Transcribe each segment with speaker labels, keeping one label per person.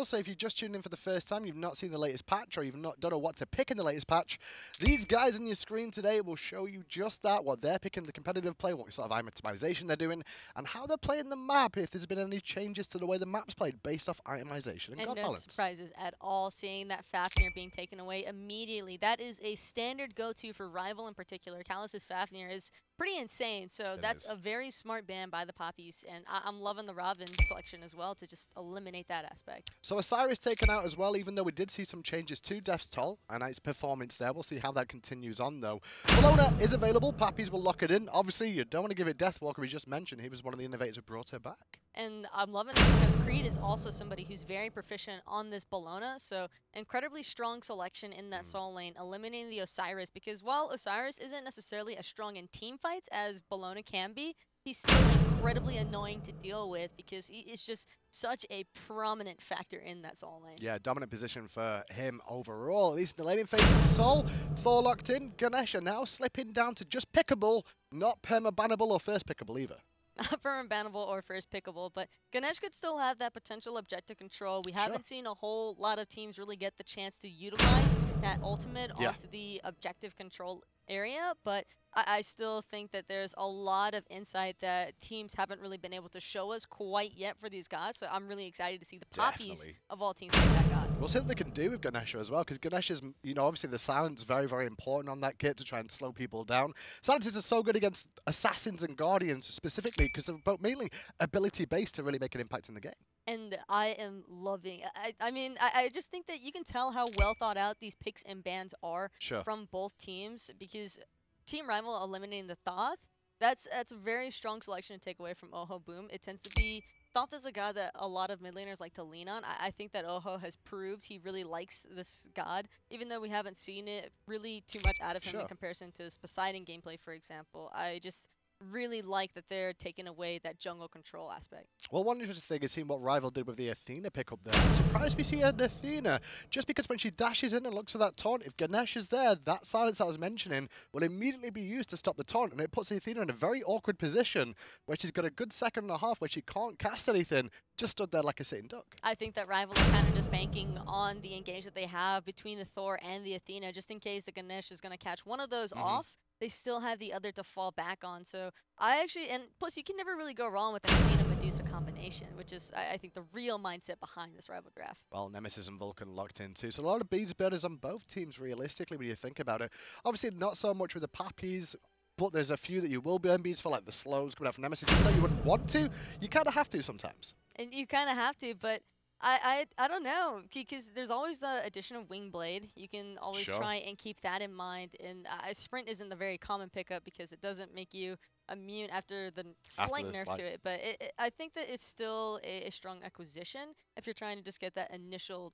Speaker 1: Also, if you just tuned in for the first time, you've not seen the latest patch, or don't know what to pick in the latest patch, these guys on your screen today will show you just that, what they're picking, the competitive play, what sort of itemization they're doing, and how they're playing the map, if there's been any changes to the way the map's played based off itemization and god
Speaker 2: no
Speaker 1: balance.
Speaker 2: Surprises at all seeing that Fafnir being taken away immediately. That is a standard go-to for Rival in particular. Calus's Fafnir is pretty insane, so that's a very smart ban by the Papis, and I'm loving the Robin selection as well to just eliminate that aspect.
Speaker 1: So Osiris taken out as well, even though we did see some changes to Death's Toll and its performance there. We'll see how that continues on, though. Bologna is available. Papis will lock it in. Obviously, you don't want to give it Deathwalker. We just mentioned he was one of the innovators who brought her back.
Speaker 2: And I'm loving it because Creed is also somebody who's very proficient on this Bologna, so incredibly strong selection in that Soul lane, eliminating the Osiris, because while Osiris isn't necessarily as strong in team fights as Bologna can be, he's still incredibly annoying to deal with because he is just such a prominent factor in that Soul lane.
Speaker 1: Yeah, dominant position for him overall. At least in the laning phase of Soul, Thor locked in. Ganesha now slipping down to just pickable, not perma-bannable or first pickable either.
Speaker 2: Not perma-bannable or first pickable, but Ganesh could still have that potential objective control. We haven't seen a whole lot of teams really get the chance to utilize that ultimate onto the objective control area, but I still think that there's a lot of insight that teams haven't really been able to show us quite yet for these gods, so I'm really excited to see the Papis of all teams take that god.
Speaker 1: We'll see what they can do with Ganesha as well, because Ganesha's, you know, obviously the silence is very, very important on that kit to try and slow people down. Silences are so good against assassins and guardians specifically, because they're both mainly ability-based to really make an impact in the game.
Speaker 2: And I am loving I mean, I just think that you can tell how well thought out these picks and bans are from both teams, because Team Rival eliminating the Thoth, that's a very strong selection to take away from Oho Boom. It tends to be, Thoth is a god that a lot of mid laners like to lean on. I think that Oho has proved he really likes this god, even though we haven't seen it really too much out of him in comparison to his Poseidon gameplay, for example. I just really like that they're taking away that jungle control aspect.
Speaker 1: Well, one interesting thing is seeing what Rival did with the Athena pickup there. I'm surprised we see an Athena, just because when she dashes in and looks for that taunt, if Ganesh is there, that silence I was mentioning will immediately be used to stop the taunt, and it puts the Athena in a very awkward position where she's got a good second and a half where she can't cast anything, just stood there like a sitting duck.
Speaker 2: I think that Rival are kind of just banking on the engage that they have between the Thor and the Athena, just in case the Ganesh is going to catch one of those off. They still have the other to fall back on. So I actually, and plus you can never really go wrong with an Athena-Medusa combination, which is, I think, the real mindset behind this Rival draft.
Speaker 1: Well, Nemesis and Vulcan locked in too. So a lot of beads builders on both teams, realistically, when you think about it. Obviously, not so much with the Papis, but there's a few that you will burn beads for, like the slows coming out from Nemesis. Even though you wouldn't want to, you kind of have to sometimes.
Speaker 2: And you kind of have to, but I don't know, because there's always the addition of Wingblade. You can always try and keep that in mind. And Sprint isn't the very common pickup because it doesn't make you immune after the slight nerf to it. But I think that it's still a strong acquisition if you're trying to just get that initial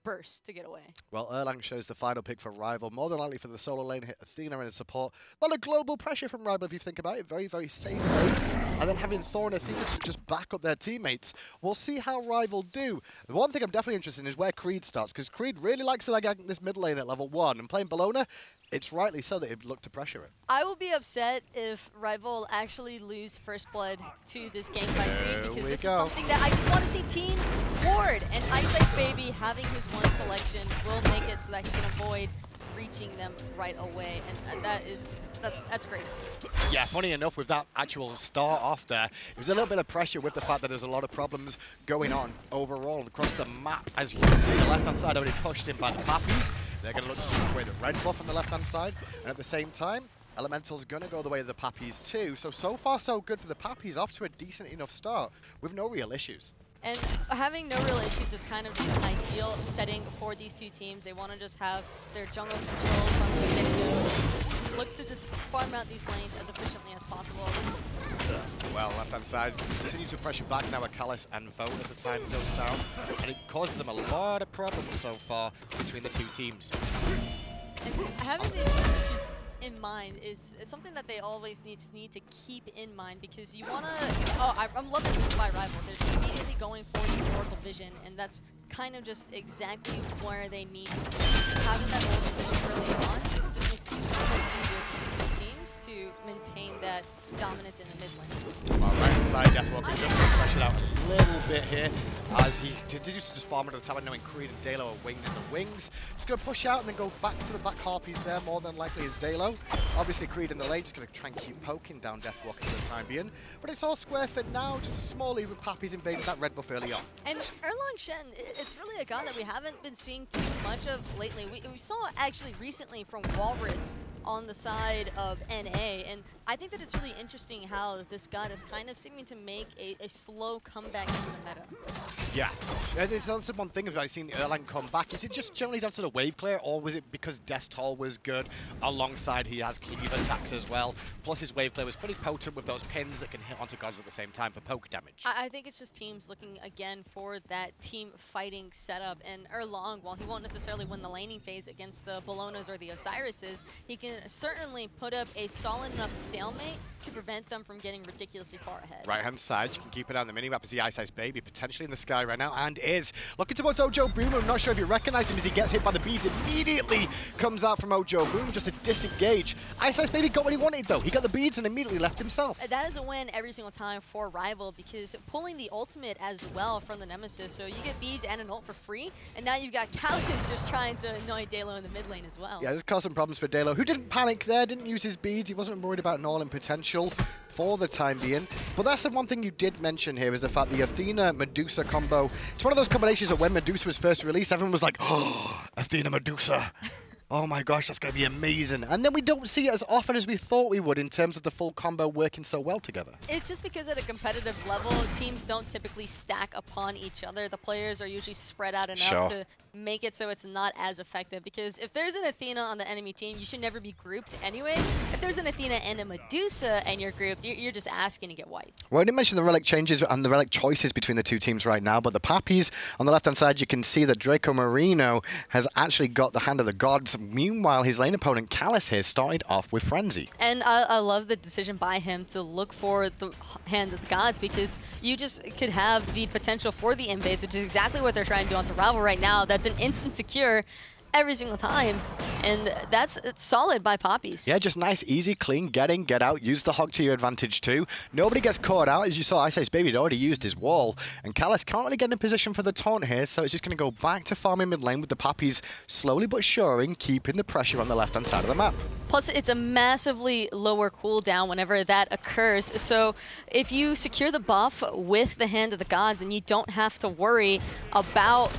Speaker 2: burst to get away. Well,
Speaker 1: Erlang shows the final pick for Rival, more than likely for the solo lane hit Athena in support. A lot of global pressure from Rival if you think about it, very, very safe lanes. And then having Thor and Athena to just back up their teammates. We'll see how Rival do. The one thing I'm definitely interested in is where Creed starts, because Creed really likes to lag this mid lane at level 1, and playing Bologna, it's rightly so that he'd look to pressure it.
Speaker 2: I will be upset if Rival actually lose First Blood to this game by Creed, because this is something that I just want to see teams ward. And Ice Ice Baby having his one selection will make it so that he can avoid reaching them right away, and that's great.
Speaker 1: Yeah, funny enough, with that actual start off there, it was a little bit of pressure with the fact that there's a lot of problems going on overall across the map. As you can see, the left-hand side already pushed in by the Papis. They're going to look to strip away the red buff on the left-hand side, and at the same time, Elemental's going to go the way of the Papis too. So far so good for the Papis, off to a decent enough start with no real issues.
Speaker 2: And having no real issues is kind of the ideal setting for these two teams. They want to just have their jungle control from the get-go. Look to just farm out these lanes as efficiently as possible.
Speaker 1: Well, left-hand side continue to pressure back now with Callus and Vote as the time goes down. And it causes them a lot of problems so far between the two teams.
Speaker 2: And having these issues in mind is something that they always need to keep in mind, because you want to... Oh, I'm loving this by Rival. They're immediately going for the Oracle Vision, and that's kind of just exactly where they need to be. Having that Oracle Vision early on just makes it so much easier for these two teams to to maintain that dominance in the mid lane.
Speaker 1: Well, right inside, Deathwalker just got pressured out a little bit here as he continues to just farm under the tower, knowing Creed and Dalo are winged in the wings. Just going to push out and then go back to the back Harpies there, more than likely is Dalo. Obviously, Creed in the lane just going to try and keep poking down Deathwalker for the time being. But it's all square fit now, just a small lead with Papis invading that red buff early on.
Speaker 2: And Erlang Shen, it's really a guy that we haven't been seeing too much of lately. We saw actually recently from Walrus on the side of NA, and I think that it's really interesting how this god is kind of seeming to make a slow comeback into the meta.
Speaker 1: Yeah, it's also one thing about seeing Erlang come back. Is it just generally down to the wave clear, or was it because Death's Toll was good alongside he has cleave attacks as well? Plus his wave clear was pretty potent with those pins that can hit onto gods at the same time for poke damage.
Speaker 2: I think it's just teams looking again for that team fighting setup, and Erlang, while he won't necessarily win the laning phase against the Bolognas or the Osirises, he can certainly put up a solid enough stalemate to prevent them from getting ridiculously far ahead.
Speaker 1: Right hand side, you can keep it on the mini-map as the Ice Baby potentially in the sky right now, and is looking towards Ojo Boom. I'm not sure if you recognize him as he gets hit by the beads. Immediately comes out from Ojo Boom just to disengage. Ice Baby got what he wanted though. He got the beads and immediately left himself.
Speaker 2: That is a win every single time for Rival, because pulling the ultimate as well from the Nemesis, so you get beads and an ult for free, and now you've got Calico just trying to annoy Dalo in the mid lane as well.
Speaker 1: Yeah, this caused some problems for Dalo, who didn't panic there, didn't use his beads. He wasn't worried about an all-in potential for the time being. But that's the one thing you did mention here, is the fact the Athena-Medusa combo. It's one of those combinations that when Medusa was first released, everyone was like, oh, Athena-Medusa. Oh my gosh, that's going to be amazing. And then we don't see it as often as we thought we would in terms of the full combo working so well together.
Speaker 2: It's just because at a competitive level, teams don't typically stack upon each other. The players are usually spread out enough to make it so it's not as effective. Because if there's an Athena on the enemy team, you should never be grouped anyway. If there's an Athena and a Medusa and you're grouped, you're just asking to get wiped.
Speaker 1: Well, I didn't mention the relic changes and the relic choices between the two teams right now, but the Papis on the left-hand side, you can see that Draco Marino has actually got the hand of the gods. Meanwhile, his lane opponent, Callus here, started off with Frenzy.
Speaker 2: And I love the decision by him to look for the hand of the gods, because you just could have the potential for the invades, which is exactly what they're trying to do onto Rival right now. That's an instant secure every single time, and it's solid by Papis. Yeah,
Speaker 1: just nice, easy, clean, get in, get out, use the hog to your advantage too. Nobody gets caught out. As you saw, Ice Baby had already used his wall, and Callus can't really get in position for the taunt here, so it's just going to go back to farming mid lane with the Papis slowly but suring, keeping the pressure on the left-hand side of the map.
Speaker 2: Plus, it's a massively lower cooldown whenever that occurs, so if you secure the buff with the Hand of the Gods, then you don't have to worry about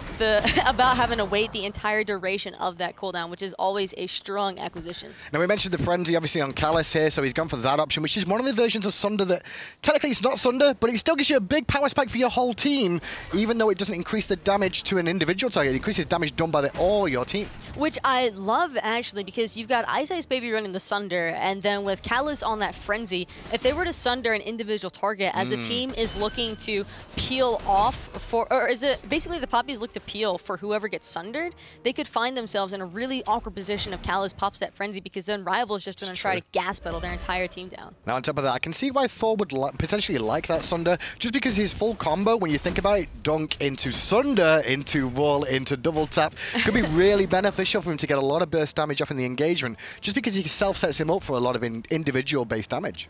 Speaker 2: about having to wait the entire duration of that cooldown, which is always a strong acquisition.
Speaker 1: Now, we mentioned the Frenzy obviously on Callus here, so he's gone for that option, which is one of the versions of Sunder that technically it's not Sunder, but it still gives you a big power spike for your whole team, even though it doesn't increase the damage to an individual target. It increases damage done by all your team.
Speaker 2: Which I love, actually, because you've got Ice Baby running the Sunder, and then with Callus on that Frenzy, if they were to Sunder an individual target, as the team is looking to peel off for, or is it basically the Papis look to peel for whoever gets Sundered, they could find themselves in a really awkward position if Callus pops that Frenzy, because then Rival is just going to try to gas battle their entire team down.
Speaker 1: Now, on top of that, I can see why Thor would potentially like that Sunder, just because his full combo, when you think about it, dunk into Sunder, into wall, into double tap, could be really beneficial for him to get a lot of burst damage off in the engagement, just because he self-sets him up for a lot of individual base damage.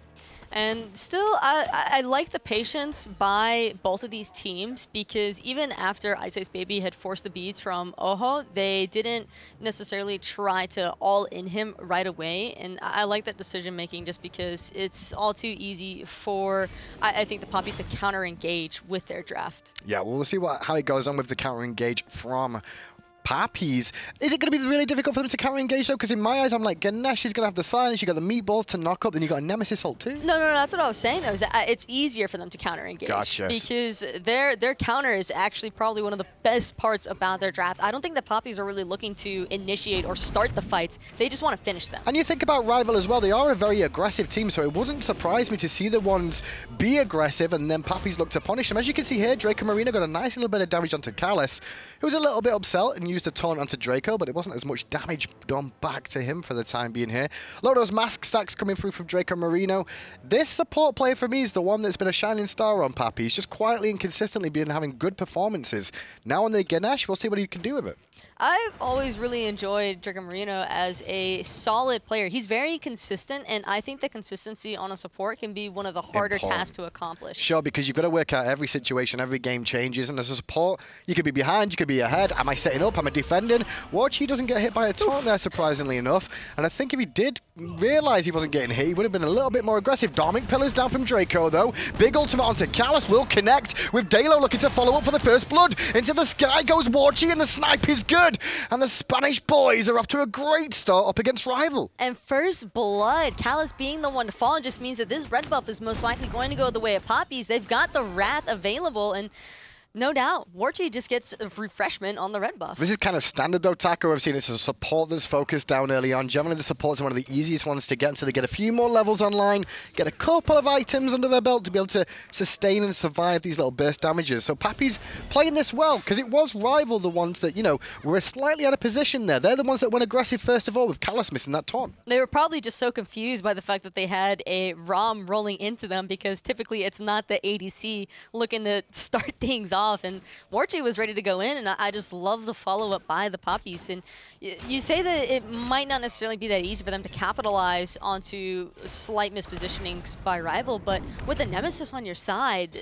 Speaker 2: And still, I like the patience by both of these teams, because even after Ice Baby had forced the beads from Ojo, they didn't necessarily try to all-in him right away. And I like that decision-making, just because it's all too easy for, I think, the Papis to counter-engage with their draft.
Speaker 1: Yeah, well, we'll see how it goes on with the counter-engage from Papis. Is it going to be really difficult for them to counter-engage though? Because in my eyes, I'm like, Ganesh is going to have the silence, you got the meatballs to knock up, then you got a Nemesis ult too.
Speaker 2: No, that's what I was saying though, is that it's easier for them to counter-engage.
Speaker 1: Gotcha.
Speaker 2: Because their counter is actually probably one of the best parts about their draft. I don't think the Papis are really looking to initiate or start the fights. They just want to finish them.
Speaker 1: And you think about Rival as well, they are a very aggressive team, so it wouldn't surprise me to see the ones be aggressive and then Papis look to punish them. As you can see here, Draco Marino got a nice little bit of damage onto Callus, who was a little bit upset and used a taunt onto Draco, but it wasn't as much damage done back to him for the time being here. A lot of those mask stacks coming through from Draco Marino. This support player for me is the one that's been a shining star on Papis, just quietly and consistently having good performances. Now on the Ganesh, we'll see what he can do with it.
Speaker 2: I've always really enjoyed Draco Marino as a solid player. He's very consistent, and I think that consistency on a support can be one of the harder tasks to accomplish.
Speaker 1: Sure, because you've got to work out every situation, every game changes, and as a support, you could be behind, you could be ahead. Am I setting up? Am I defending? Warchi doesn't get hit by a taunt there, surprisingly enough, and I think if he did realize he wasn't getting hit, he would have been a little bit more aggressive. Dharmic Pillars down from Draco, though. Big ultimate onto Callus will connect, with Dalo looking to follow up for the first blood. Into the sky goes Warchi, and the snipe is good. And the Spanish boys are off to a great start up against Rival.
Speaker 2: And first blood, Callus being the one to fall just means that this red buff is most likely going to go the way of Papis. They've got the Wrath available, and no doubt, Warchi just gets a refreshment on the red buff. This
Speaker 1: is kind of standard though, Taco. I've seen it's a support that's focused down early on. Generally, the supports are one of the easiest ones to get, so they get a few more levels online, get a couple of items under their belt to be able to sustain and survive these little burst damages. So Papis playing this well, because it was Rival the ones that, you know, were slightly out of position there. They're the ones that went aggressive first of all, with Callus missing that taunt.
Speaker 2: They were probably just so confused by the fact that they had a ROM rolling into them, because typically it's not the ADC looking to start things off, and Warchi was ready to go in, and I just love the follow-up by the Papis. And you say that it might not necessarily be that easy for them to capitalize onto slight mispositionings by Rival, but with the Nemesis on your side,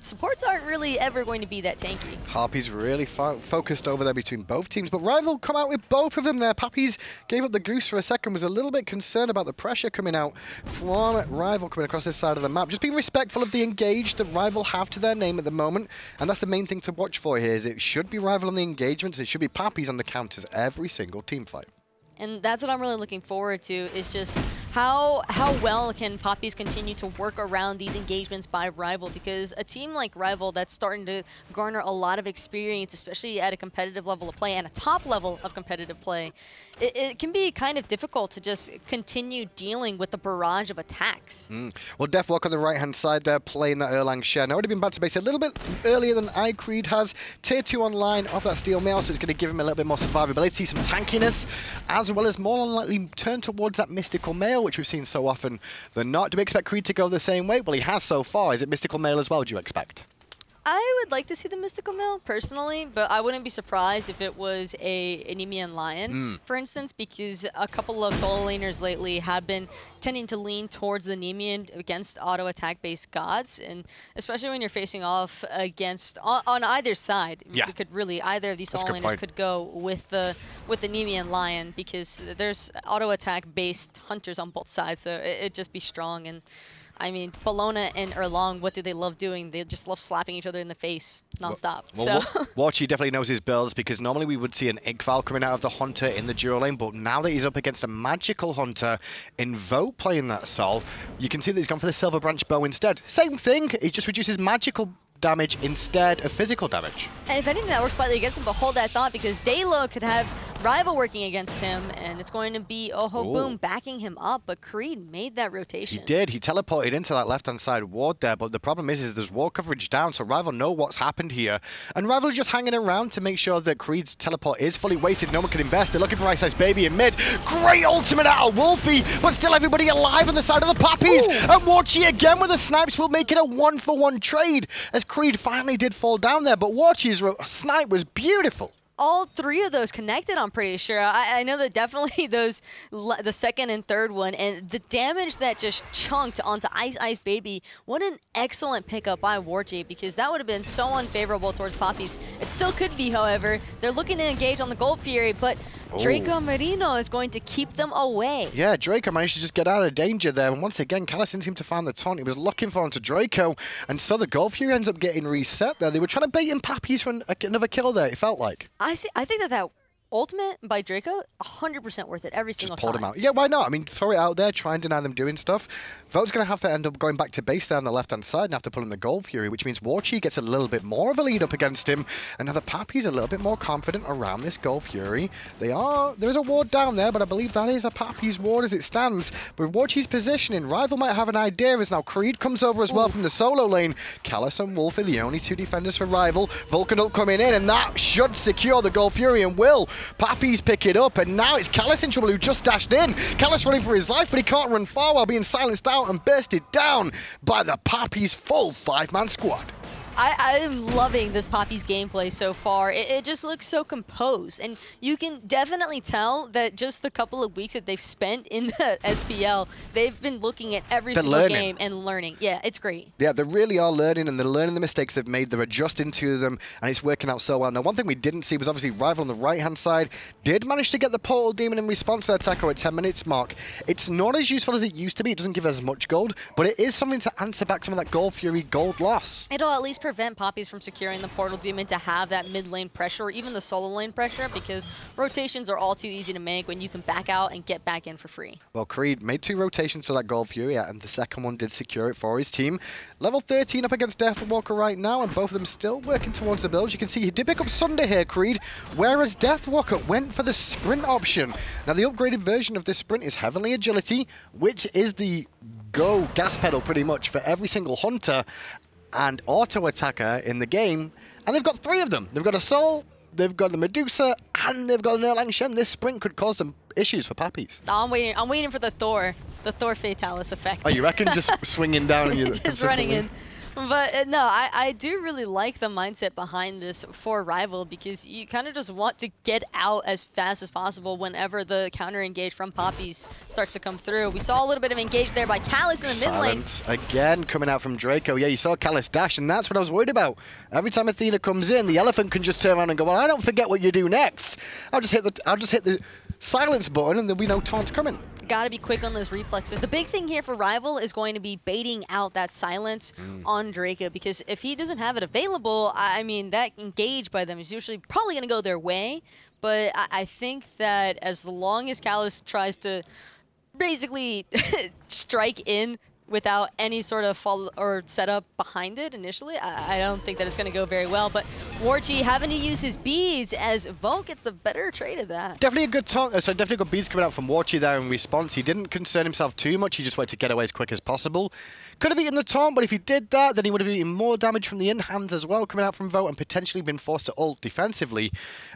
Speaker 2: supports aren't really ever going to be that tanky.
Speaker 1: Harpy's really focused over there between both teams, but Rival come out with both of them there. Papis gave up the goose for a second, was a little bit concerned about the pressure coming out from Rival coming across this side of the map. Just being respectful of the engage that Rival have to their name at the moment, and that's the main thing to watch for here, is it should be Rival on the engagements, it should be Papis on the counters every single team fight.
Speaker 2: And that's what I'm really looking forward to, is just how well can Papis continue to work around these engagements by Rival, because a team like Rival that's starting to garner a lot of experience, especially at a competitive level of play and a top level of competitive play, it can be kind of difficult to just continue dealing with the barrage of attacks.
Speaker 1: Well, Deathwalk on the right-hand side there, playing that Erlang share. Now, already been back to base a little bit earlier than iCreed has. Tier 2 online off that Steel Mail, so it's going to give him a little bit more survivability, some tankiness, as well as more likely turn towards that Mystical Mail, which we've seen so often than not. Do we expect Creed to go the same way? Well, he has so far. Is it Mystical Mail as well, do you expect?
Speaker 2: I would like to see the Mystical Mail, personally, but I wouldn't be surprised if it was a Nemean Lion, for instance, because a couple of solo laners lately have been tending to lean towards the Nemean against auto attack-based gods, and especially when you're facing off against, on either side, you could really, either of these solo laners could go with the Nemean Lion, because there's auto attack-based hunters on both sides, so it'd just be strong. And I mean, Bologna and Erlang, what do they love doing? They just love slapping each other in the face nonstop.
Speaker 1: Well, Warchi definitely knows his builds, because normally we would see an Igval coming out of the Hunter in the duo lane, but now that he's up against a magical Hunter, Invoke playing that Sol, you can see that he's gone for the Silver Branch Bow instead. Same thing, he just reduces magical damage instead of physical damage.
Speaker 2: And if anything, that works slightly against him, but hold that thought, because Dalo could have Rival working against him, and it's going to be Boom backing him up, but Creed made that rotation.
Speaker 1: He did. He teleported into that left-hand side ward there, but the problem is there's ward coverage down, so Rival know what's happened here. And Rival just hanging around to make sure that Creed's teleport is fully wasted. No one can invest. They're looking for Ice Ice Baby in mid. Great ultimate out of Wolfie, but still everybody alive on the side of the Papis. And Warchi again with the snipes will make it a 1-for-1 trade, as Creed finally did fall down there, but Warchi's snipe was beautiful.
Speaker 2: All three of those connected, I'm pretty sure. I know that definitely those, the second and third one, and the damage that just chunked onto Ice Ice Baby, what an excellent pickup by Warchi, because that would have been so unfavorable towards Papis. It still could be, however. They're looking to engage on the Gold Fury, but Draco Marino is going to keep them away.
Speaker 1: Yeah, Draco managed to just get out of danger there, and once again, Callus didn't seem to find the taunt. He was looking for onto Draco, and so the Gold Fury ends up getting reset there. They were trying to bait in Papis for another kill there, it felt like.
Speaker 2: I think that ultimate by Draco, 100% worth it every single time.
Speaker 1: Just pulled him out. Yeah, why not? I mean, throw it out there, try and deny them doing stuff. Vote's going to have to end up going back to base there on the left-hand side and have to pull in the Gold Fury, which means Warchi gets a little bit more of a lead up against him, and now the Papis a little bit more confident around this Gold Fury. There is a ward down there, but I believe that is a Papis ward as it stands. But with Warchi's positioning, Rival might have an idea as now Creed comes over as well from the solo lane. Callus and Wolf are the only two defenders for Rival. Vulcanult coming in, and that should secure the Gold Fury, and will. Papis pick it up, and now it's Callus in trouble, who just dashed in. Callus running for his life, but he can't run far while being silenced out and bursted down by the Papis full 5-man squad.
Speaker 2: I am loving this Papis gameplay so far. It just looks so composed, and you can definitely tell that just the couple of weeks that they've spent in the SPL, they've been looking at every single game and learning. Yeah, it's great.
Speaker 1: Yeah, they really are learning, and they're learning the mistakes they've made. They're adjusting to them, and it's working out so well. Now, one thing we didn't see was obviously Rival on the right-hand side did manage to get the Portal Demon in response to their tackle at 10 minutes mark. It's not as useful as it used to be. It doesn't give as much gold, but it is something to answer back some of that Gold Fury gold loss.
Speaker 2: It'll at least prevent Papis from securing the Portal Demon to have that mid lane pressure, or even the solo lane pressure, because rotations are all too easy to make when you can back out and get back in for free.
Speaker 1: Well, Creed made 2 rotations to that Gold Fury, and the second one did secure it for his team. Level 13 up against Deathwalker right now, and both of them still working towards the builds. You can see he did pick up Sunder here, Creed, whereas Deathwalker went for the sprint option. Now, the upgraded version of this sprint is Heavenly Agility, which is the go gas pedal pretty much for every single hunter and auto attacker in the game, and they've got 3 of them. They've got a Soul, they've got the Medusa, and they've got an Erlang Shen. This sprint could cause them issues for Papis.
Speaker 2: I'm waiting for the Thor Fatalis effect.
Speaker 1: Oh, you reckon? Just swinging down and you're
Speaker 2: just running in. But no, I do really like the mindset behind this for Rival, because you kind of just want to get out as fast as possible whenever the counter engage from Papis starts to come through. We saw a little bit of engage there by Callus in the mid lane.
Speaker 1: Again coming out from Draco. Yeah, you saw Callus dash, and that's what I was worried about. Every time Athena comes in, the elephant can just turn around and go, well, I don't forget what you do next. I'll just hit the silence button, and there'll be no taunt coming.
Speaker 2: Gotta be quick on those reflexes. The big thing here for Rival is going to be baiting out that silence on Draco, because if he doesn't have it available, I mean, that engage by them is usually probably going to go their way. But I think that as long as Callus tries to basically strike in without any sort of follow or setup behind it initially, I don't think that it's going to go very well. But Warchi having to use his beads as Volk gets the better trade of that.
Speaker 1: Definitely a good taunt. So definitely good beads coming out from Warchi there in response. He didn't concern himself too much. He just wanted to get away as quick as possible. Could have eaten the taunt, but if he did that, then he would have eaten more damage from the in-hands as well coming out from Vote, and potentially been forced to ult defensively.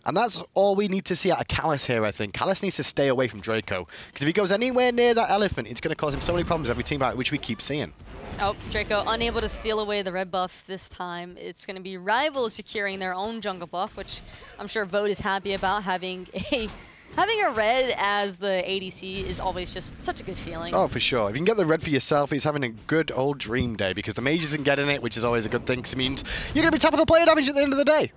Speaker 1: And that's all we need to see out of Callus here, I think. Callus needs to stay away from Draco, because if he goes anywhere near that elephant, it's going to cause him so many problems every team fight, which we keep seeing.
Speaker 2: Oh, Draco unable to steal away the red buff this time. It's going to be Rival securing their own jungle buff, which I'm sure Vote is happy about. Having a red as the ADC is always just such a good feeling. Oh,
Speaker 1: for sure. If you can get the red for yourself, he's having a good old dream day, because the mage isn't getting it, which is always a good thing, because it means you're going to be top of the player damage at the end of the day.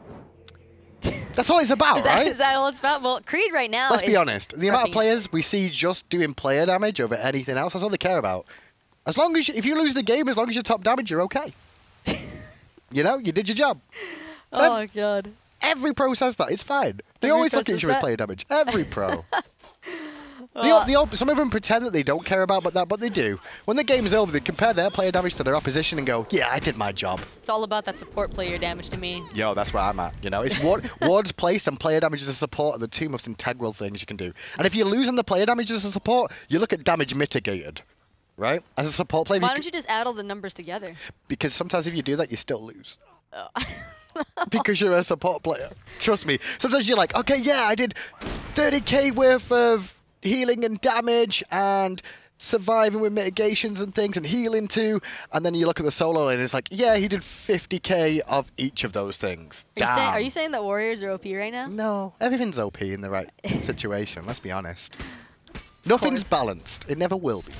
Speaker 1: That's all it's about, right?
Speaker 2: Is that all it's about? Well, Creed right now
Speaker 1: Let's be honest. The amount of players we see just doing player damage over anything else, that's all they care about. As long as if you lose the game, as long as you're top damage, you're okay. You know, you did your job.
Speaker 2: Oh, God.
Speaker 1: Every pro says that. It's fine. They always look at you as player damage. Every pro. Some of them pretend that they don't care about that, but they do. When the game's over, they compare their player damage to their opposition and go, yeah, I did my job.
Speaker 2: It's all about that support player damage to me.
Speaker 1: Yo, that's where I'm at. You know, it's wards placed and player damage as a support are the 2 most integral things you can do. And if you're losing the player damage as a support, you look at damage mitigated. Right? As a support player.
Speaker 2: Why don't you just add all the numbers together?
Speaker 1: Because sometimes if you do that, you still lose. Oh. Because you're a support player. Trust me. Sometimes you're like, okay, yeah, I did 30k worth of healing and damage and surviving with mitigations and things and healing too. And then you look at the solo and it's like, yeah, he did 50k of each of those things.
Speaker 2: Are you saying that Warriors are OP right now?
Speaker 1: No, everything's OP in the right situation. Let's be honest. Nothing's balanced. It never will be.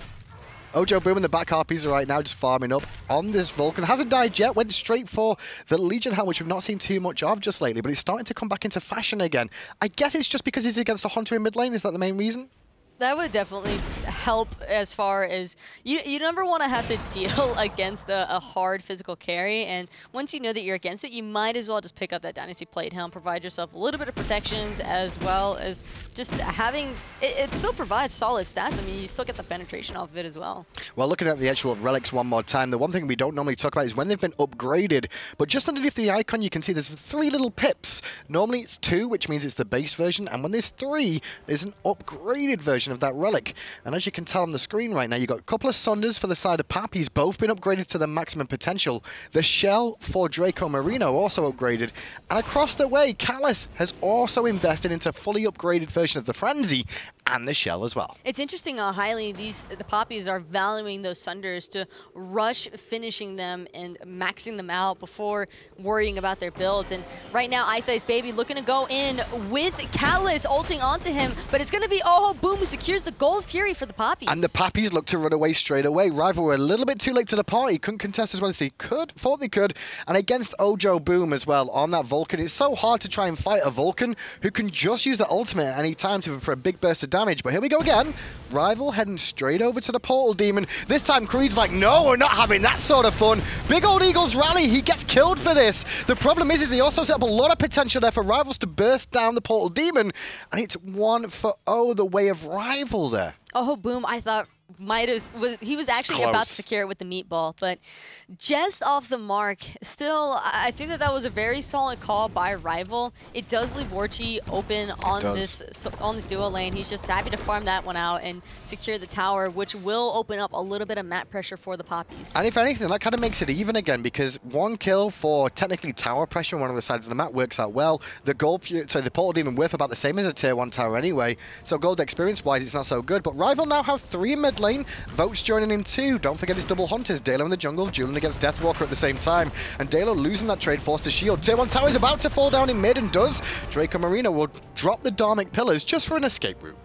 Speaker 1: Ojo Boom in the back harpies right now just farming up on this Vulcan. Hasn't died yet, went straight for the Legion Helm, which we've not seen too much of just lately, but it's starting to come back into fashion again. I guess it's just because he's against a Hunter in mid lane. Is that the main reason?
Speaker 2: That would definitely help as far as you never want to have to deal against a hard physical carry, and once you know that you're against it, you might as well just pick up that Dynasty Plate Helm, provide yourself a little bit of protections as well as just having it still provides solid stats. I mean, you still get the penetration off of it as well.
Speaker 1: Well, looking at the actual relics one more time, the one thing we don't normally talk about is when they've been upgraded, but just underneath the icon you can see there's 3 little pips. Normally it's 2, which means it's the base version, and when there's 3, there's an upgraded version of that relic. And as you can tell on the screen right now, you've got a couple of Sunders for the side of Papis, both been upgraded to the maximum potential. The shell for Draco Marino also upgraded. And across the way, Callus has also invested into a fully upgraded version of the Frenzy and the shell as well.
Speaker 2: It's interesting how highly the Papis are valuing those Sunders to rush finishing them and maxing them out before worrying about their builds. And right now, Ice Baby looking to go in with Callus ulting onto him, but it's going to be Oh Boom who secures the Gold Fury for the Papis.
Speaker 1: And the Papis look to run away straight away. Rival were a little bit too late to the party, couldn't contest as well as they could, thought they could, and against Ojo Boom as well on that Vulcan. It's so hard to try and fight a Vulcan who can just use the ultimate at any time for a big burst of damage. But here we go again. Rival heading straight over to the Portal Demon. This time Creed's like, no, we're not having that sort of fun. Big old Eagles rally. He gets killed for this. The problem is they also set up a lot of potential there for Rivals to burst down the Portal Demon. And it's 1-0 the way of Rival there.
Speaker 2: Oh, Boom, I thought he was actually about to secure it with the meatball, but just off the mark. Still, I think that was a very solid call by Rival. It does leave Warchi open on this duo lane. He's just happy to farm that one out and secure the tower, which will open up a little bit of map pressure for the Papis.
Speaker 1: And if anything, that kind of makes it even again, because one kill for technically tower pressure on one of the sides of the map works out well. The the Portal Demon worth about the same as a tier 1 tower anyway, so gold experience-wise, it's not so good. But Rival now have 3 in mid lane. Votes joining in 2. Don't forget his double hunters. Dalo in the jungle, dueling against Deathwalker at the same time. And Dalo losing that trade force to shield. Tier 1 tower is about to fall down in mid and does. Draco Marino will drop the Dharmic pillars just for an escape route.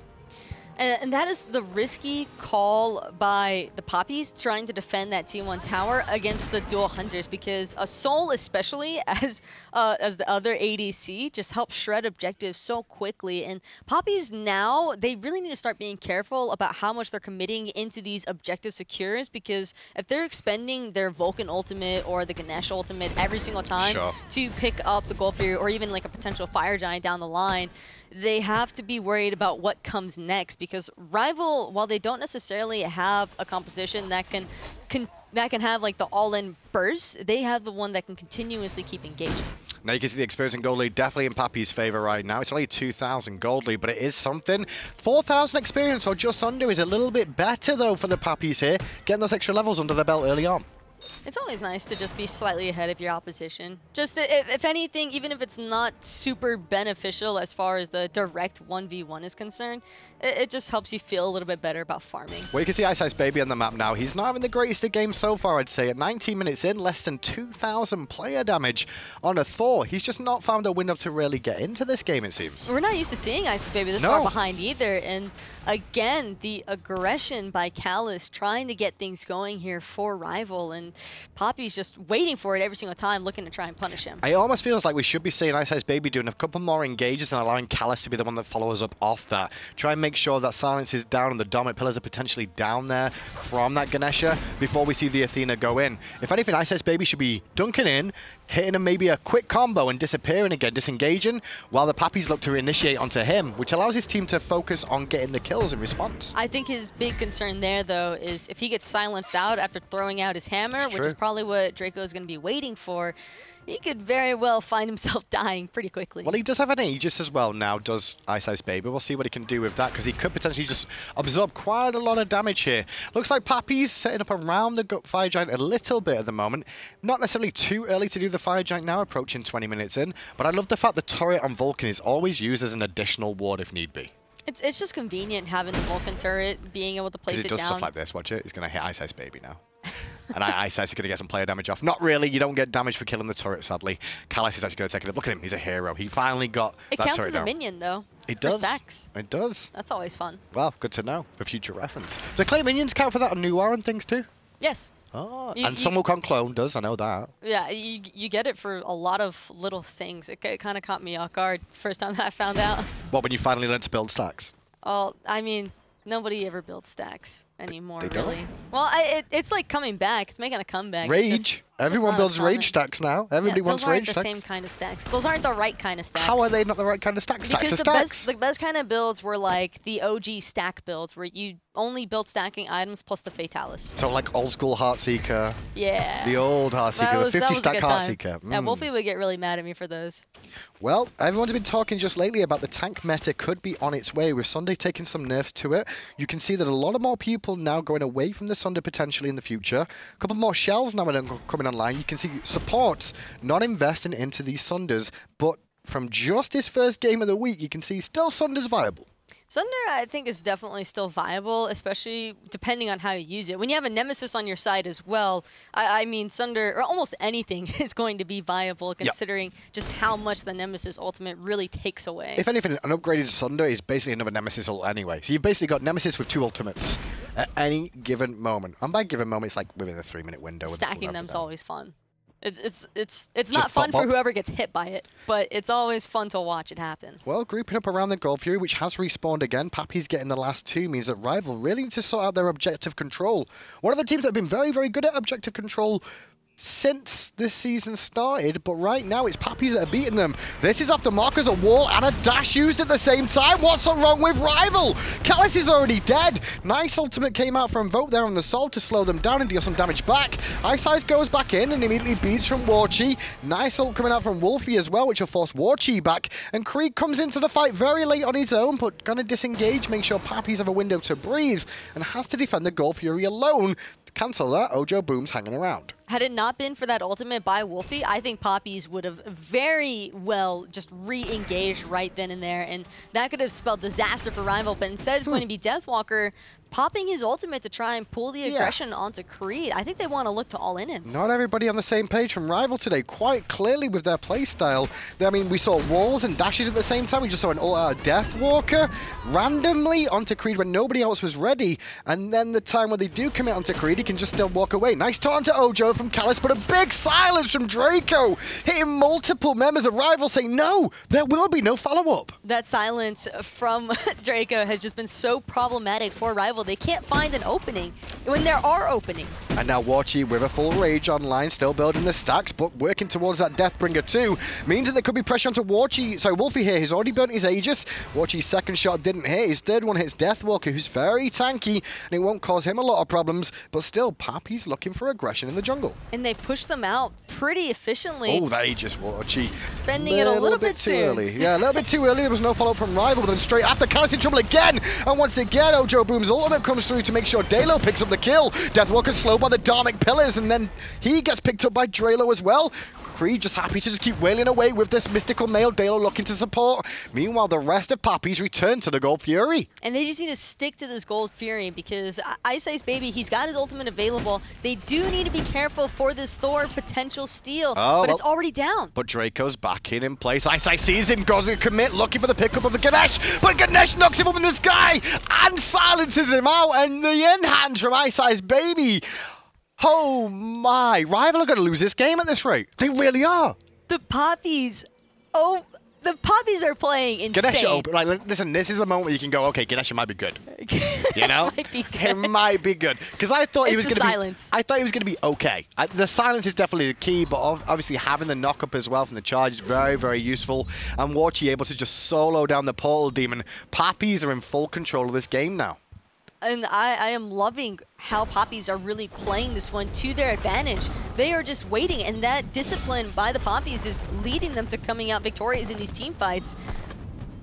Speaker 2: And that is the risky call by the Papis trying to defend that T1 tower against the dual hunters, because a Soul, especially as the other ADC, just helps shred objectives so quickly. And Papis now, they really need to start being careful about how much they're committing into these objective secures, because if they're expending their Vulcan ultimate or the Ganesh ultimate every single time to pick up the Gold Fury or even like a potential Fire Giant down the line, they have to be worried about what comes next, because Rival, while they don't necessarily have a composition that can have like the all-in burst, they have the one that can continuously keep engaging.
Speaker 1: Now you can see the experience in gold lead definitely in Papis' favor right now. It's only 2,000 gold lead, but it is something. 4,000 experience or just under is a little bit better though for the Papis here, getting those extra levels under their belt early on.
Speaker 2: It's always nice to just be slightly ahead of your opposition. Just if anything, even if it's not super beneficial as far as the direct 1v1 is concerned, it just helps you feel a little bit better about farming.
Speaker 1: Well, you can see Ice Baby on the map now. He's not having the greatest of games so far, I'd say. At 19 minutes in, less than 2,000 player damage on a Thor. He's just not found a window to really get into this game, it seems.
Speaker 2: We're not used to seeing Ice Baby this far behind either. And again, the aggression by Callus trying to get things going here for Rival, and Poppy's just waiting for it every single time, looking to try and punish him.
Speaker 1: It almost feels like we should be seeing Ice Baby doing a couple more engages and allowing Callus to be the one that follows up off that. Try and make sure that silence is down and the Dharmic pillars are potentially down there from that Ganesha before we see the Athena go in. If anything, Ice Baby should be dunking in, hitting him maybe a quick combo and disappearing again, disengaging, while the Papis look to initiate onto him, which allows his team to focus on getting the kills in response.
Speaker 2: I think his big concern there, though, is if he gets silenced out after throwing out his hammer, which is probably what Draco is going to be waiting for, he could very well find himself dying pretty quickly.
Speaker 1: Well, he does have an Aegis as well now, does Ice Baby. We'll see what he can do with that, because he could potentially just absorb quite a lot of damage here. Looks like Papis setting up around the Fire Giant a little bit at the moment. Not necessarily too early to do the Fire Giant now, approaching 20 minutes in, but I love the fact the turret on Vulcan is always used as an additional ward if need be.
Speaker 2: It's just convenient having the Vulcan turret, being able to place it down.
Speaker 1: It does stuff like this, watch it. He's going to hit Ice Baby now. And Ice is going to get some player damage off. Not really, you don't get damage for killing the turret, sadly. Callus is actually going to take it up. Look at him, he's a hero. He finally got that turret down.
Speaker 2: It counts as a minion, though.
Speaker 1: It does.
Speaker 2: For stacks.
Speaker 1: It does.
Speaker 2: That's always fun.
Speaker 1: Well, good to know for future reference. Do clay minions count for that on Noir and things too?
Speaker 2: Yes.
Speaker 1: Oh, and some Wukong clone does, I know that.
Speaker 2: Yeah, you get it for a lot of little things. It kind of caught me off guard first time that I found out.
Speaker 1: What, when you finally learned to build stacks?
Speaker 2: Oh, I mean, nobody ever builds stacks anymore,
Speaker 1: they
Speaker 2: really.
Speaker 1: Don't?
Speaker 2: Well, it's like coming back. It's making a comeback.
Speaker 1: Rage. Everyone builds rage stacks now. Everybody wants rage stacks.
Speaker 2: Those aren't the same kind of stacks. Those aren't the right kind of stacks.
Speaker 1: How are they not the right kind of stacks? Stacks are stacks.
Speaker 2: The best kind of builds were like the OG stack builds, where you only build stacking items plus the Fatalis.
Speaker 1: So like old school Heartseeker.
Speaker 2: Yeah.
Speaker 1: The old Heartseeker, the 50-stack Heartseeker.
Speaker 2: Yeah, Wolfie would get really mad at me for those.
Speaker 1: Well, everyone's been talking just lately about the tank meta could be on its way, with Sunday taking some nerfs to it. You can see that a lot of more people now going away from the Sunday potentially in the future. A couple more shells now coming online. You can see supports not investing into these Sunders, but from just his first game of the week, you can see still Sunders viable.
Speaker 2: Sunder, I think, is definitely still viable, especially depending on how you use it. When you have a Nemesis on your side as well, I mean, Sunder, or almost anything, is going to be viable considering just how much the Nemesis ultimate really takes away.
Speaker 1: If anything, an upgraded Sunder is basically another Nemesis ult anyway. So you've basically got Nemesis with 2 ultimates at any given moment. And by given moment, it's like within a 3-minute window.
Speaker 2: Stacking them's always fun. It's not fun for whoever gets hit by it, but it's always fun to watch it happen. Well,
Speaker 1: grouping up around the Gold Fury, which has respawned again, Papis getting the last 2 means that Rival really need to sort out their objective control. One of the teams that have been very, very good at objective control since this season started, but right now it's Papis that are beating them. This is off the mark as a wall and a dash used at the same time. What's so wrong with Rival? Callus is already dead. Nice ultimate came out from Vote there on the Soul to slow them down and deal some damage back. Ice goes back in and immediately beats from Warchi. Nice ult coming out from Wolfie as well, which will force Warchi back. And Krieg comes into the fight very late on his own, but gonna disengage, make sure Papis have a window to breathe, and has to defend the Gold Fury alone. To cancel that, Ojo Boom's hanging around.
Speaker 2: Had it not been for that ultimate by Wolfie, I think Papis would have very well just re-engaged right then and there, and that could have spelled disaster for Rival, but instead it's going to be Deathwalker popping his ultimate to try and pull the aggression onto Creed. I think they want to look to all in him.
Speaker 1: Not everybody on the same page from Rival today, quite clearly with their playstyle. I mean, we saw walls and dashes at the same time. We just saw an ult Deathwalker randomly onto Creed when nobody else was ready. And then the time when they do commit onto Creed, he can just still walk away. Nice taunt to Ojo from Callus, but a big silence from Draco, hitting multiple members of Rival saying, no, there will be no follow-up.
Speaker 2: That silence from Draco has just been so problematic for Rival. They can't find an opening when there are openings.
Speaker 1: And now Warchi with a full rage online, still building the stacks, but working towards that Deathbringer too. Means that there could be pressure onto Warchi. So Wolfie here, he's already burnt his Aegis. Warchi's second shot didn't hit. His third one hits Deathwalker, who's very tanky, and it won't cause him a lot of problems. But still, Papis looking for aggression in the jungle.
Speaker 2: And they push them out pretty efficiently.
Speaker 1: Oh, that Aegis Warchi.
Speaker 2: Spending it a little bit too
Speaker 1: early. Yeah, a little bit too early. There was no follow-up from Rival, but then straight after, Callus in trouble again. And once again, Ojo Boom's ultimate comes through to make sure Dalo picks up the kill. Deathwalker's slowed by the Dharmic Pillars, and then he gets picked up by Drelo as well. Creed just happy to just keep wailing away with this mystical male. Dalo looking to support. Meanwhile, the rest of Papis return to the Gold Fury.
Speaker 2: And they just need to stick to this Gold Fury because Ice Baby, he's got his ultimate available. They do need to be careful for this Thor potential steal, but it's already down.
Speaker 1: But Draco's back in place. Ice sees him, goes to commit, looking for the pickup of the Ganesh, but Ganesh knocks him up in the sky and silences him out, and the in-hand from Ice Baby. Oh my, Rival are going to lose this game at this rate. They really are.
Speaker 2: The Papis, the Papis are playing insane.
Speaker 1: Ganesh open. Like, listen, this is the moment where you can go, okay, Ganesh might be good. You know? It might be good. Because I thought he was going to be. I thought he was going to be okay. The silence is definitely the key, but obviously having the knock-up as well from the charge is very, very useful. And Warchi able to just solo down the portal demon. Papis are in full control of this game now.
Speaker 2: And I am loving how Papis are really playing this one to their advantage. They are just waiting, and that discipline by the Papis is leading them to coming out victorious in these team fights.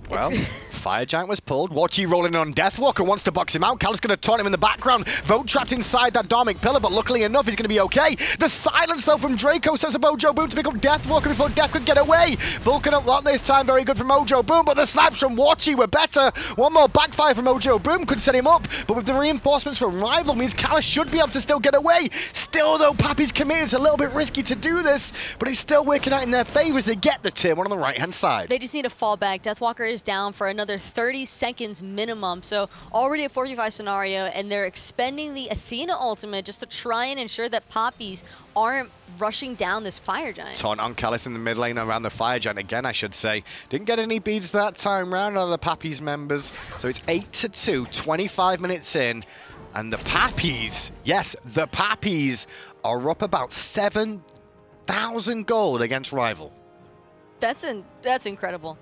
Speaker 1: Well, Fire Giant was pulled. Warchi rolling on Deathwalker, wants to box him out. Callus going to taunt him in the background. Vote trapped inside that Dharmic Pillar, but luckily enough, he's going to be okay. The silence, though, from Draco sets up Ojo Boom to pick up Deathwalker before Death could get away. Vulcan up lot this time, very good from Ojo Boom, but the snaps from Warchi were better. One more backfire from Ojo Boom could set him up, but with the reinforcements from Rival means Callus should be able to still get away. Still, though, Papis committed. It's a little bit risky to do this, but it's still working out in their favor as they get the tier 1 on the right-hand side.
Speaker 2: They just need to fall back. Deathwalker is down for another 30 seconds minimum, so already a 45 scenario, and they're expending the Athena ultimate just to try and ensure that Papis aren't rushing down this Fire Giant.
Speaker 1: Taunt on Callus in the mid lane around the Fire Giant again, I should say. Didn't get any beads that time round out of the Papis members, so it's 8-2, 25 minutes in, and the Papis, yes, the Papis are up about 7,000 gold against Rival.
Speaker 2: That's incredible.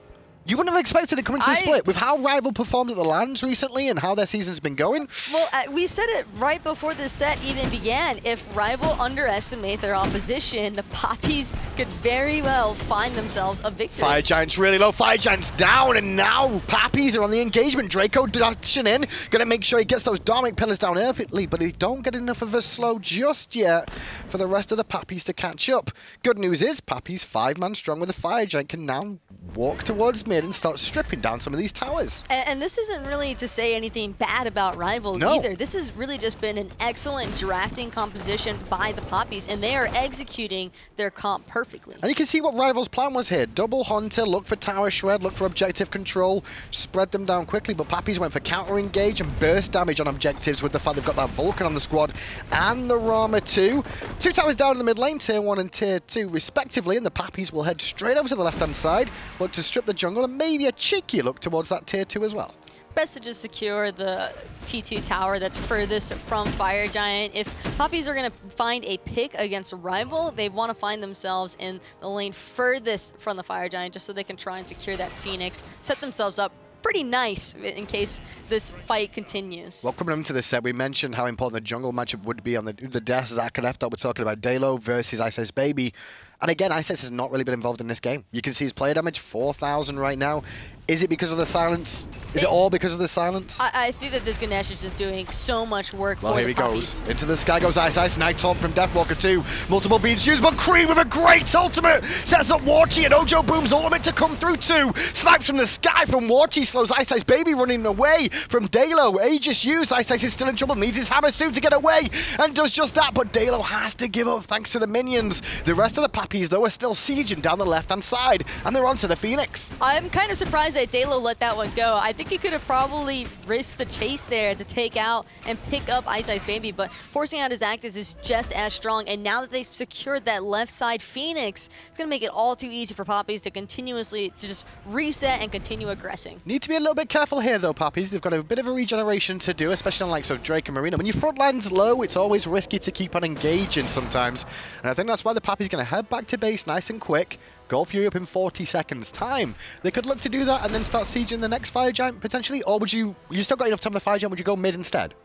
Speaker 1: You wouldn't have expected it coming to the split with how Rival performed at the LANs recently and how their season's been going.
Speaker 2: Well, we said it right before the set even began. If Rival underestimate their opposition, the Papis could very well find themselves a victory.
Speaker 1: Fire Giant's really low. Fire Giant's down, and now Papis are on the engagement. Draco dashing in, gonna make sure he gets those Dharmic Pillars down perfectly, but he don't get enough of a slow just yet for the rest of the Papis to catch up. Good news is Papis, 5-man strong with a Fire Giant, can now walk towards mid. mid and start stripping down some of these towers.
Speaker 2: And this isn't really to say anything bad about Rival either. This has really just been an excellent drafting composition by the Papis, and they are executing their comp perfectly.
Speaker 1: And you can see what Rival's plan was here. Double Hunter, look for tower shred, look for objective control, spread them down quickly, but Papis went for counter engage and burst damage on objectives with the fact they've got that Vulcan on the squad and the Rama too. Two towers down in the mid lane, tier 1 and tier 2 respectively, and the Papis will head straight over to the left-hand side, look to strip the jungle, and maybe a cheeky look towards that tier 2 as well.
Speaker 2: Best to just secure the T2 tower that's furthest from Fire Giant. If Papis are going to find a pick against a Rival, they want to find themselves in the lane furthest from the Fire Giant just so they can try and secure that Phoenix, set themselves up pretty nice in case this fight continues.
Speaker 1: Well, coming into this set, we mentioned how important the jungle matchup would be on the deaths of that left. We're talking about Dalo versus Ice Baby. And again, Ice has not really been involved in this game. You can see his player damage, 4,000 right now. Is it because of the silence? Is it all because of the silence?
Speaker 2: I think that this Ganesh is just doing so much work for the Papis.
Speaker 1: Well, here he goes. Into the sky goes Ice. Night Taunt from Deathwalker 2. Multiple beams used, but Creed with a great ultimate sets up Warchi and Ojo Boom's ultimate to come through too. Snipes from the sky from Warchi, slows Ice Baby running away from Dalo. Aegis used. Ice is still in trouble, needs his hammer soon to get away, and does just that, but Dalo has to give up thanks to the minions. The rest of the Papis, though, are still sieging down the left-hand side, and they're onto the Phoenix.
Speaker 2: I'm kind of surprised that Dalo let that one go. I think he could have probably risked the chase there to take out and pick up Ice Baby, but forcing out his Actus is just as strong, and now that they've secured that left side Phoenix, it's going to make it all too easy for Papis to continuously just reset and continue aggressing.
Speaker 1: Need to be a little bit careful here, though, Papis. They've got a bit of a regeneration to do, especially on likes of Drake and Marina. When your front line's low, it's always risky to keep on engaging sometimes, and I think that's why the Papis going to head back to base nice and quick. Gold Fury up in 40 seconds time. They could look to do that and then start sieging the next Fire Giant potentially, or would you still got enough time on the Fire Giant, would you go mid instead?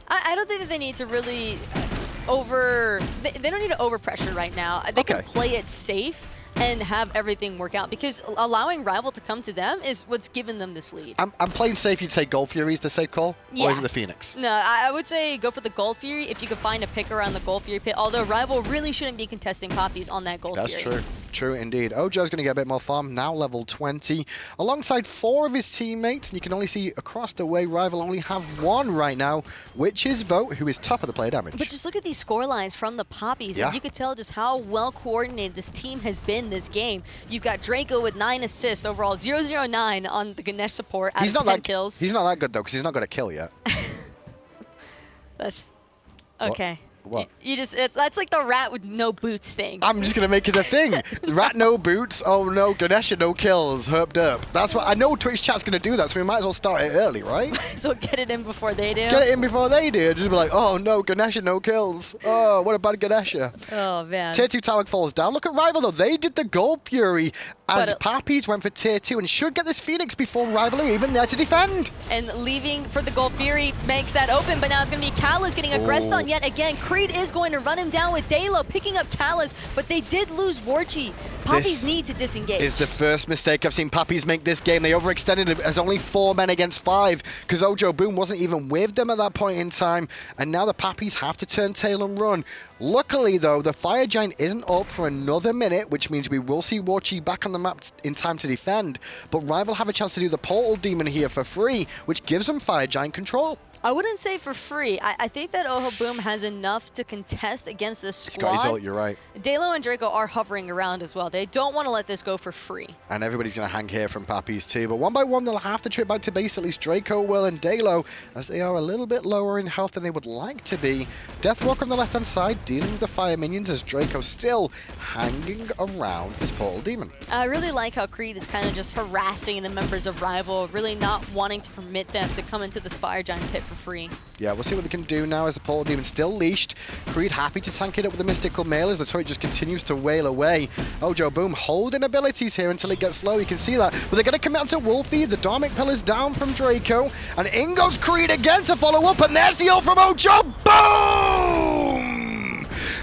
Speaker 2: I don't think that they need to really they don't need to overpressure right now. They can play it safe and have everything work out, because allowing Rival to come to them is what's given them this lead.
Speaker 1: I'm playing safe. You'd say Gold Fury is the safe call?
Speaker 2: Yeah.
Speaker 1: Or is it the Phoenix?
Speaker 2: No, I would say go for the Gold Fury if you could find a pick around the Gold Fury pit, although Rival really shouldn't be contesting Papis on that Gold Fury.
Speaker 1: That's true. True indeed. Ojo's going to get a bit more farm, now level 20, alongside 4 of his teammates, and you can only see across the way Rival only have 1 right now, which is Vote, who is top of the player damage.
Speaker 2: But just look at these score lines from the Papis, and you could tell just how well coordinated this team has been this game. You've got Draco with 9 assists overall, 0-0-9 on the Ganesh support out of 10 kills.
Speaker 1: He's not that good, though, because he's not got a kill yet.
Speaker 2: That's okay.
Speaker 1: What?
Speaker 2: You just, that's like the rat with no boots thing.
Speaker 1: I'm just going to make it a thing. Rat no boots, oh no, Ganesha no kills, herped up. That's what, I know Twitch chat's going to do that, so we might as well start it early, right?
Speaker 2: So get it in before they do?
Speaker 1: Get it in before they do. Just be like, oh no, Ganesha no kills. Oh, what about Ganesha?
Speaker 2: Oh man.
Speaker 1: Tier 2 tower falls down. Look at Rival though, they did the Gold Fury as Papis went for tier 2 and should get this Phoenix before Rival are even there to defend.
Speaker 2: And leaving for the Gold Fury makes that open, but now it's going to be Callus getting aggressed on yet again. Creed is going to run him down with Dalo, picking up Callus, but they did lose Warchi. Papis need to disengage.
Speaker 1: Is the first mistake I've seen Papis make this game. They overextended it as only 4 men against 5 because Ojo Boom wasn't even with them at that point in time, and now the Papis have to turn tail and run. Luckily, though, the Fire Giant isn't up for another minute, which means we will see Warchi back on the map in time to defend, but Rival have a chance to do the Portal Demon here for free, which gives them Fire Giant control.
Speaker 2: I wouldn't say for free. I think that Ojo Boom has enough to contest against this squad.
Speaker 1: He's got his ult, you're right.
Speaker 2: Dalo and Draco are hovering around as well. They don't want to let this go for free.
Speaker 1: And everybody's going to hang here from Papis too. But one by one, they'll have to trip back to base. At least Draco will and Dalo, as they are a little bit lower in health than they would like to be. Deathwalker on the left-hand side, dealing with the fire minions as Draco still hanging around this Portal Demon.
Speaker 2: I really like how Creed is kind of just harassing the members of Rival, really not wanting to permit them to come into this Fire Giant pit for free.
Speaker 1: Yeah, we'll see what they can do now as the Portal Demon still leashed. Creed happy to tank it up with the Mystical Mail as the turret just continues to wail away. Ojo Boom holding abilities here until it gets low. You can see that. But they're going to come out to Wolfie. The Dharmic Pillar's down from Draco. And in goes Creed again to follow up. And there's the ult from Ojo. Boom!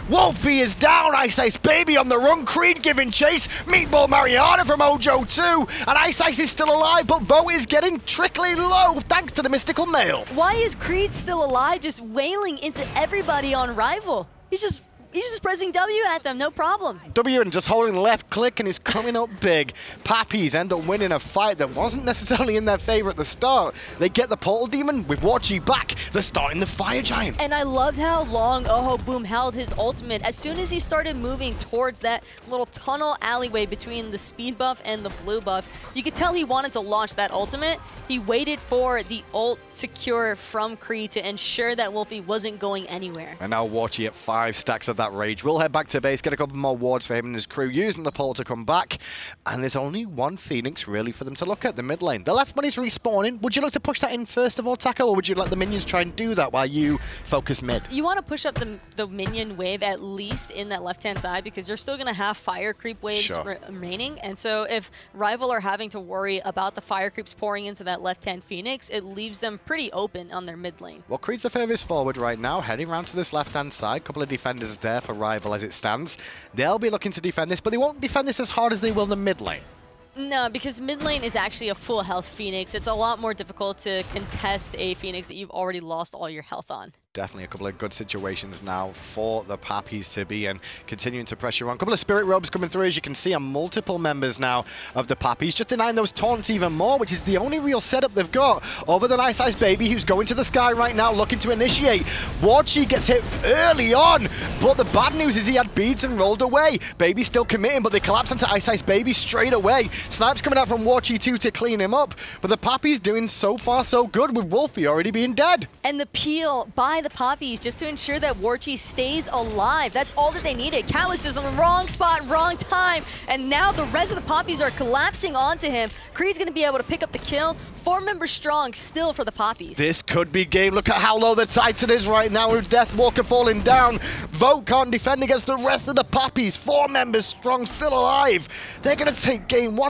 Speaker 1: Wolfie is down. Ice Baby on the run. Creed giving chase. Meatball Mariana from Ojo too. And Ice is still alive, but Vote is getting trickly low thanks to the Mystical Mail.
Speaker 2: Why is Creed still alive, just wailing into everybody on Rival? He's just He's just pressing W at them, no problem.
Speaker 1: W and just holding left click, and he's coming up big. Papis end up winning a fight that wasn't necessarily in their favor at the start. They get the Portal Demon with Warchi back. They're starting the Fire Giant.
Speaker 2: And I loved how long Oho Boom held his ultimate. As soon as he started moving towards that little tunnel alleyway between the speed buff and the blue buff, you could tell he wanted to launch that ultimate. He waited for the ult secure from Kree to ensure that Wolfie wasn't going anywhere.
Speaker 1: And now Warchi at 5 stacks of that rage. We'll head back to base, get a couple more wards for him and his crew, using the portal to come back. And there's only one Phoenix really for them to look at, the mid lane. The left money's respawning. Would you look to push that in first of all, Taco, or would you let the minions try and do that while you focus mid?
Speaker 2: You want to push up the minion wave at least in that left-hand side, because you're still going to have fire creep waves remaining. And so if Rival are having to worry about the fire creeps pouring into that left-hand Phoenix, it leaves them pretty open on their mid lane.
Speaker 1: Well, Creed's the furthest forward right now, heading around to this left-hand side. Couple of defenders there for Rival as it stands. They'll be looking to defend this, but they won't defend this as hard as they will the mid lane.
Speaker 2: No, because mid lane is actually a full health Phoenix. It's a lot more difficult to contest a Phoenix that you've already lost all your health on.
Speaker 1: Definitely a couple of good situations now for the Papis to be in, continuing to pressure on. A couple of Spirit Robes coming through, as you can see, on multiple members now of the Papis, just denying those taunts even more, which is the only real setup they've got over the Nice Ice Baby, who's going to the sky right now, looking to initiate. Warchi gets hit early on, but the bad news is he had beads and rolled away. Baby's still committing, but they collapse onto Ice Ice Baby straight away. Snipes coming out from Warchi too to clean him up, but the Papis doing so far so good, with Wolfie already being dead.
Speaker 2: And the peel by the Papis just to ensure that Warchi stays alive. That's all that they needed. Callus is in the wrong spot, wrong time, and now the rest of the Papis are collapsing onto him. Creed's going to be able to pick up the kill. 4 members strong still for the Papis.
Speaker 1: This could be game. Look at how low the Titan is right now with Deathwalker falling down. Vote can't defend against the rest of the Papis. 4 members strong, still alive. They're going to take game 1.